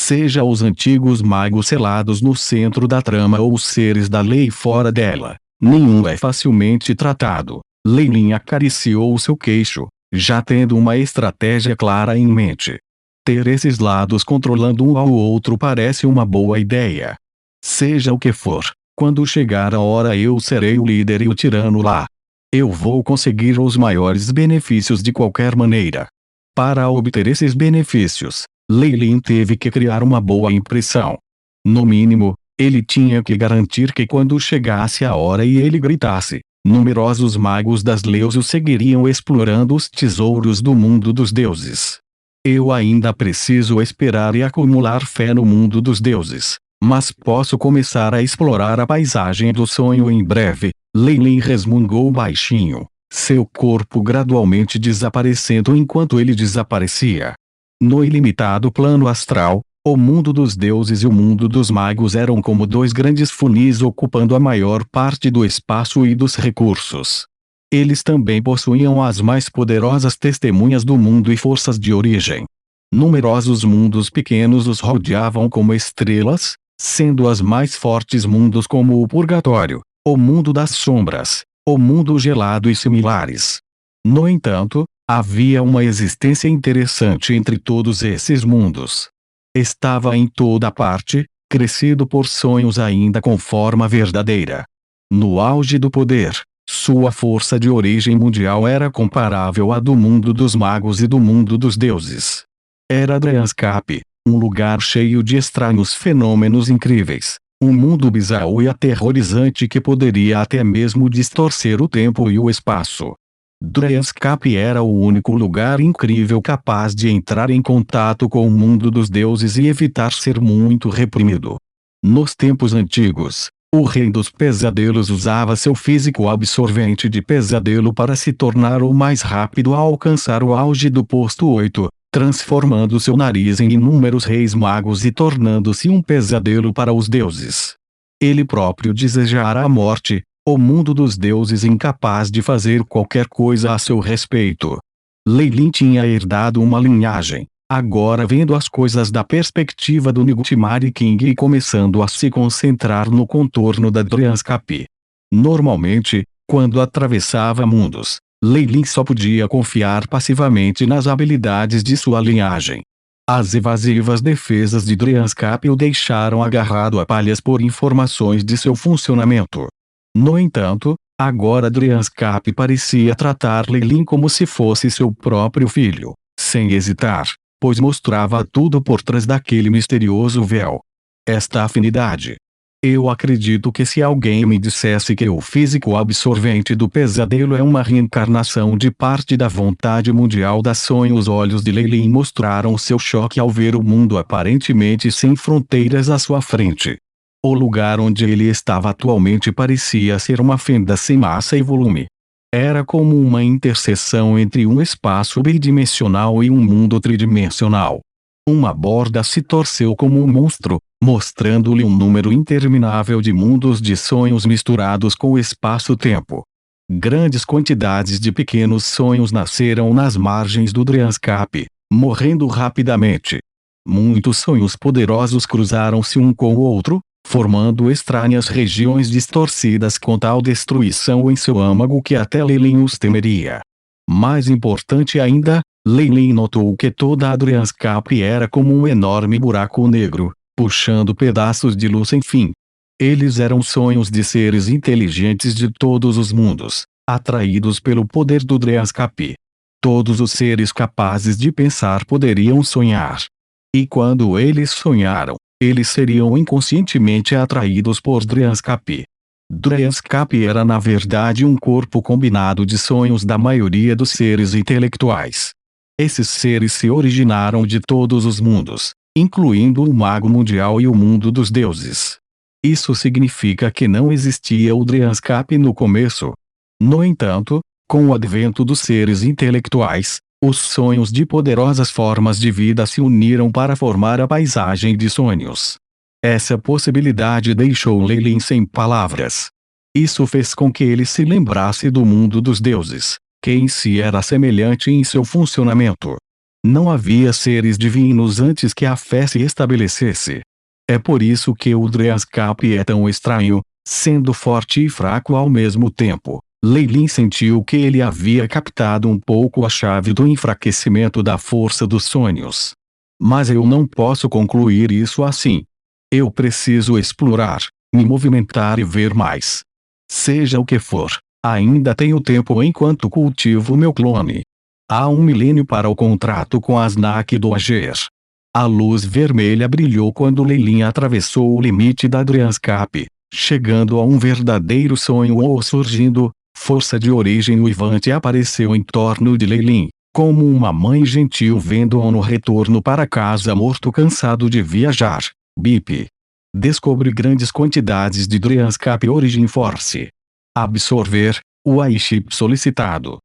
seja os antigos magos selados no centro da trama ou os seres da lei fora dela, nenhum é facilmente tratado. Lei Lin acariciou o seu queixo, já tendo uma estratégia clara em mente. Ter esses lados controlando um ao outro parece uma boa ideia. Seja o que for, quando chegar a hora eu serei o líder e o tirano lá. Eu vou conseguir os maiores benefícios de qualquer maneira. Para obter esses benefícios, Lei Lin teve que criar uma boa impressão. No mínimo, ele tinha que garantir que quando chegasse a hora e ele gritasse, numerosos magos das leis o seguiriam explorando os tesouros do mundo dos deuses. Eu ainda preciso esperar e acumular fé no mundo dos deuses, mas posso começar a explorar a paisagem do sonho em breve. Lei Lin resmungou baixinho, seu corpo gradualmente desaparecendo enquanto ele desaparecia. No ilimitado plano astral, o mundo dos deuses e o mundo dos magos eram como dois grandes funis ocupando a maior parte do espaço e dos recursos. Eles também possuíam as mais poderosas testemunhas do mundo e forças de origem. Numerosos mundos pequenos os rodeavam como estrelas, sendo as mais fortes mundos como o Purgatório, o mundo das sombras, o mundo gelado e similares. No entanto, havia uma existência interessante entre todos esses mundos. Estava em toda parte, crescido por sonhos ainda com forma verdadeira. No auge do poder, sua força de origem mundial era comparável à do mundo dos magos e do mundo dos deuses. Era Dryanscap, um lugar cheio de estranhos fenômenos incríveis, um mundo bizarro e aterrorizante que poderia até mesmo distorcer o tempo e o espaço. Dryanscap era o único lugar incrível capaz de entrar em contato com o mundo dos deuses e evitar ser muito reprimido. Nos tempos antigos, o rei dos pesadelos usava seu físico absorvente de pesadelo para se tornar o mais rápido a alcançar o auge do posto 8, transformando seu nariz em inúmeros reis magos e tornando-se um pesadelo para os deuses. Ele próprio desejara a morte, o mundo dos deuses incapaz de fazer qualquer coisa a seu respeito. Lei Lin tinha herdado uma linhagem, agora vendo as coisas da perspectiva do Nightmare King e começando a se concentrar no contorno da Dryanscap. Normalmente, quando atravessava mundos, Lei Lin só podia confiar passivamente nas habilidades de sua linhagem. As evasivas defesas de Dryanscap o deixaram agarrado a palhas por informações de seu funcionamento. No entanto, agora Dryanscap parecia tratar Lei Lin como se fosse seu próprio filho, sem hesitar, pois mostrava tudo por trás daquele misterioso véu. Esta afinidade. Eu acredito que se alguém me dissesse que o físico absorvente do pesadelo é uma reencarnação de parte da vontade mundial das sonhos, os olhos de Lei Lin mostraram seu choque ao ver o mundo aparentemente sem fronteiras à sua frente. O lugar onde ele estava atualmente parecia ser uma fenda sem massa e volume. Era como uma interseção entre um espaço bidimensional e um mundo tridimensional. Uma borda se torceu como um monstro, mostrando-lhe um número interminável de mundos de sonhos misturados com o espaço-tempo. Grandes quantidades de pequenos sonhos nasceram nas margens do Dryanscap, morrendo rapidamente. Muitos sonhos poderosos cruzaram-se um com o outro, formando estranhas regiões distorcidas com tal destruição em seu âmago que até Lei Lin os temeria. Mais importante ainda, Lei Lin notou que toda a Dryanscap era como um enorme buraco negro, puxando pedaços de luz sem fim. Eles eram sonhos de seres inteligentes de todos os mundos, atraídos pelo poder do Dryanscap. Todos os seres capazes de pensar poderiam sonhar. E quando eles sonharam, eles seriam inconscientemente atraídos por Dryanscap. Dryanscap era na verdade um corpo combinado de sonhos da maioria dos seres intelectuais. Esses seres se originaram de todos os mundos, incluindo o mago mundial e o mundo dos deuses. Isso significa que não existia o Dryanscap no começo. No entanto, com o advento dos seres intelectuais, os sonhos de poderosas formas de vida se uniram para formar a paisagem de sonhos. Essa possibilidade deixou Lei Lin sem palavras. Isso fez com que ele se lembrasse do mundo dos deuses, que em si era semelhante em seu funcionamento. Não havia seres divinos antes que a fé se estabelecesse. É por isso que o Dryanscap é tão estranho, sendo forte e fraco ao mesmo tempo. Lei Lin sentiu que ele havia captado um pouco a chave do enfraquecimento da força dos sonhos. Mas eu não posso concluir isso assim. Eu preciso explorar, me movimentar e ver mais. Seja o que for, ainda tenho tempo enquanto cultivo meu clone. Há 1 milênio para o contrato com as Nak do Ager. A luz vermelha brilhou quando Lei Lin atravessou o limite da Dryanscap, chegando a um verdadeiro sonho ou surgindo. Força de origem uivante apareceu em torno de Lei Lin, como uma mãe gentil vendo-o no retorno para casa morto cansado de viajar. Bip. Descobre grandes quantidades de Dryanscap Origin Force. Absorver, o iChip solicitado.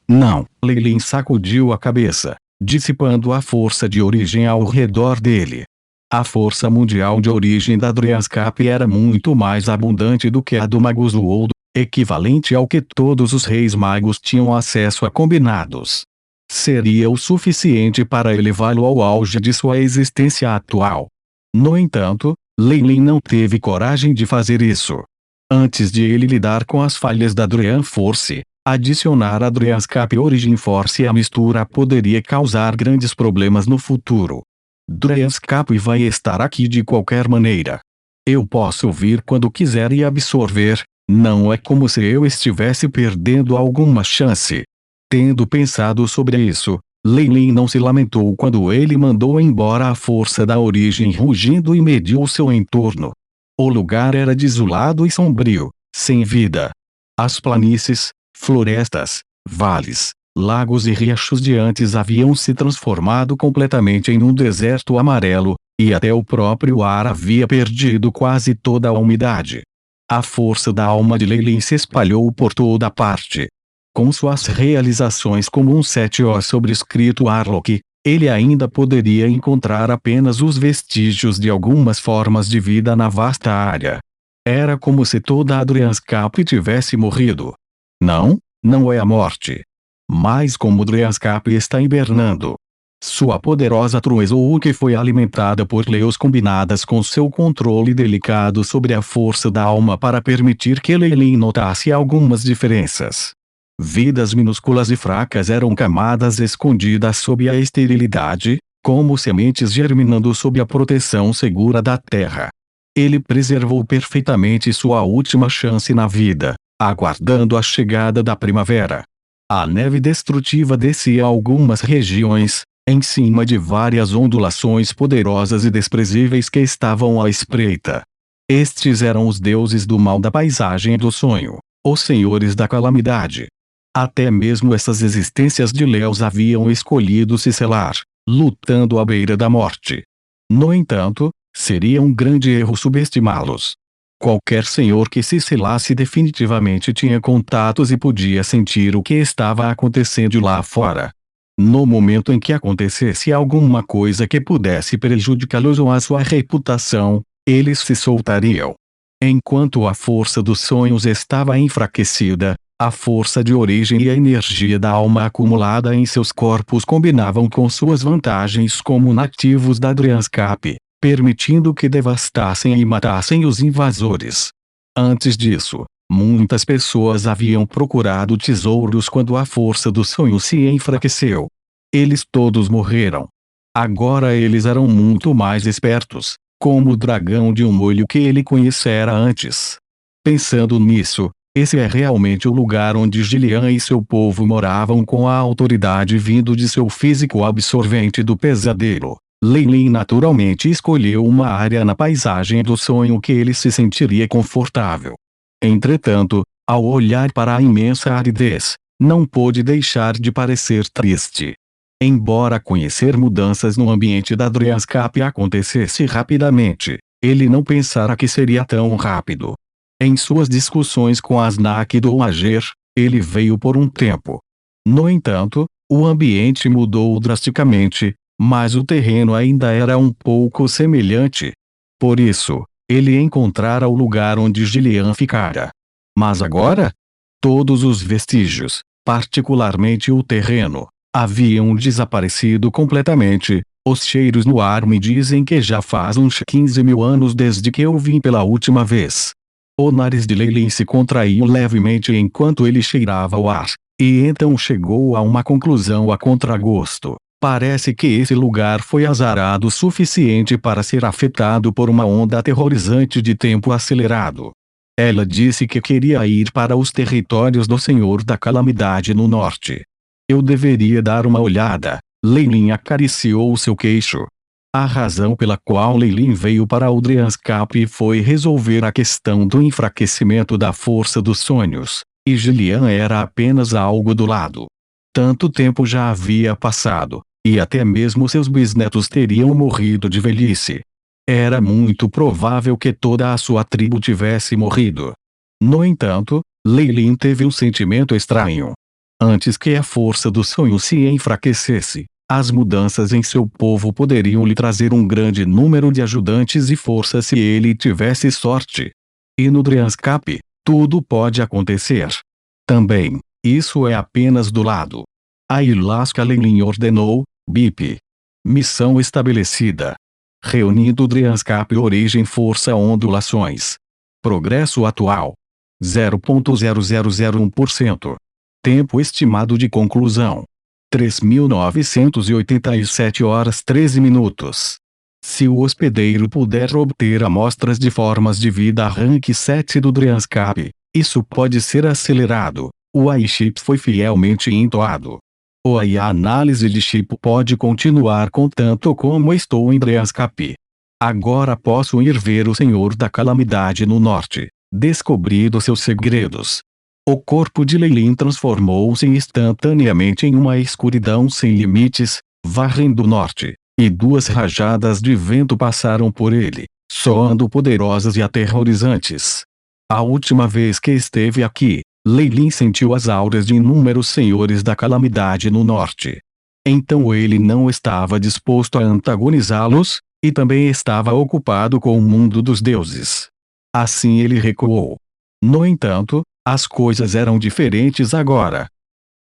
Não. Lei Lin sacudiu a cabeça, dissipando a força de origem ao redor dele. A força mundial de origem da Dryanscap era muito mais abundante do que a do Magus World, equivalente ao que todos os reis magos tinham acesso a combinados. Seria o suficiente para elevá-lo ao auge de sua existência atual. No entanto, Lei Lin não teve coragem de fazer isso. Antes de ele lidar com as falhas da Dryan Force, adicionar a Dryanscap Origin Force à mistura poderia causar grandes problemas no futuro. Dryanscap vai estar aqui de qualquer maneira. Eu posso vir quando quiser e absorver. Não é como se eu estivesse perdendo alguma chance. Tendo pensado sobre isso, Lei Lin não se lamentou quando ele mandou embora a força da origem rugindo e mediu seu entorno. O lugar era desolado e sombrio, sem vida. As planícies, florestas, vales, lagos e riachos de antes haviam se transformado completamente em um deserto amarelo, e até o próprio ar havia perdido quase toda a umidade. A força da alma de Lei Lin se espalhou por toda parte. Com suas realizações como um 7O sobrescrito Arlok, ele ainda poderia encontrar apenas os vestígios de algumas formas de vida na vasta área. Era como se toda a Dryanscap tivesse morrido. Não, não é a morte. Mas como Dryanscap está hibernando. Sua poderosa Truezouk que foi alimentada por leis combinadas com seu controle delicado sobre a força da alma para permitir que Lei Lin notasse algumas diferenças. Vidas minúsculas e fracas eram camadas escondidas sob a esterilidade, como sementes germinando sob a proteção segura da terra. Ele preservou perfeitamente sua última chance na vida, aguardando a chegada da primavera. A neve destrutiva descia algumas regiões, em cima de várias ondulações poderosas e desprezíveis que estavam à espreita. Estes eram os deuses do mal da paisagem do sonho, os senhores da calamidade. Até mesmo essas existências de Leos haviam escolhido se selar, lutando à beira da morte. No entanto, seria um grande erro subestimá-los. Qualquer senhor que se selasse definitivamente tinha contatos e podia sentir o que estava acontecendo lá fora. No momento em que acontecesse alguma coisa que pudesse prejudicá-los ou a sua reputação, eles se soltariam. Enquanto a força dos sonhos estava enfraquecida, a força de origem e a energia da alma acumulada em seus corpos combinavam com suas vantagens como nativos da Dryanscap, permitindo que devastassem e matassem os invasores. Antes disso, muitas pessoas haviam procurado tesouros quando a força do sonho se enfraqueceu. Eles todos morreram. Agora eles eram muito mais espertos, como o dragão de um olho que ele conhecera antes. Pensando nisso, esse é realmente o lugar onde Gillian e seu povo moravam com a autoridade vindo de seu físico absorvente do pesadelo. Lei Lin naturalmente escolheu uma área na paisagem do sonho que ele se sentiria confortável. Entretanto, ao olhar para a imensa aridez, não pôde deixar de parecer triste. Embora conhecer mudanças no ambiente da Dryanscap acontecesse rapidamente, ele não pensara que seria tão rápido. Em suas discussões com as Nak do Ager, ele veio por um tempo. No entanto, o ambiente mudou drasticamente, mas o terreno ainda era um pouco semelhante. Por isso, ele encontrara o lugar onde Gillian ficara. Mas agora? Todos os vestígios, particularmente o terreno, haviam desaparecido completamente. Os cheiros no ar me dizem que já faz uns 15.000 anos desde que eu vim pela última vez. O nariz de Leilin se contraiu levemente enquanto ele cheirava o ar, e então chegou a uma conclusão a contragosto. Parece que esse lugar foi azarado o suficiente para ser afetado por uma onda aterrorizante de tempo acelerado. Ela disse que queria ir para os territórios do Senhor da Calamidade no norte. Eu deveria dar uma olhada. Leilin acariciou seu queixo. A razão pela qual Leilin veio para Aldreanscap foi resolver a questão do enfraquecimento da força dos sonhos, e Gillian era apenas algo do lado. Tanto tempo já havia passado, e até mesmo seus bisnetos teriam morrido de velhice. Era muito provável que toda a sua tribo tivesse morrido. No entanto, Leilin teve um sentimento estranho. Antes que a força do sonho se enfraquecesse, as mudanças em seu povo poderiam lhe trazer um grande número de ajudantes e força se ele tivesse sorte. E no Dreanscap, tudo pode acontecer. Também, isso é apenas do lado. A Ilaska Leilin ordenou, BIP. Missão estabelecida. Reunindo Dreanscap origem força ondulações. Progresso atual. 0,0001%. Tempo estimado de conclusão. 3.987 horas 13 minutos. Se o hospedeiro puder obter amostras de formas de vida rank 7 do Dreanscap, isso pode ser acelerado. O AI-chip foi fielmente entoado. A análise de chip pode continuar contanto como estou em Dreanscap. Agora posso ir ver o Senhor da Calamidade no norte, descobrindo seus segredos. O corpo de Leilin transformou-se instantaneamente em uma escuridão sem limites, varrendo o norte, e duas rajadas de vento passaram por ele, soando poderosas e aterrorizantes. A última vez que esteve aqui, Leilin sentiu as auras de inúmeros senhores da calamidade no norte. Então ele não estava disposto a antagonizá-los, e também estava ocupado com o mundo dos deuses. Assim ele recuou. No entanto, as coisas eram diferentes agora.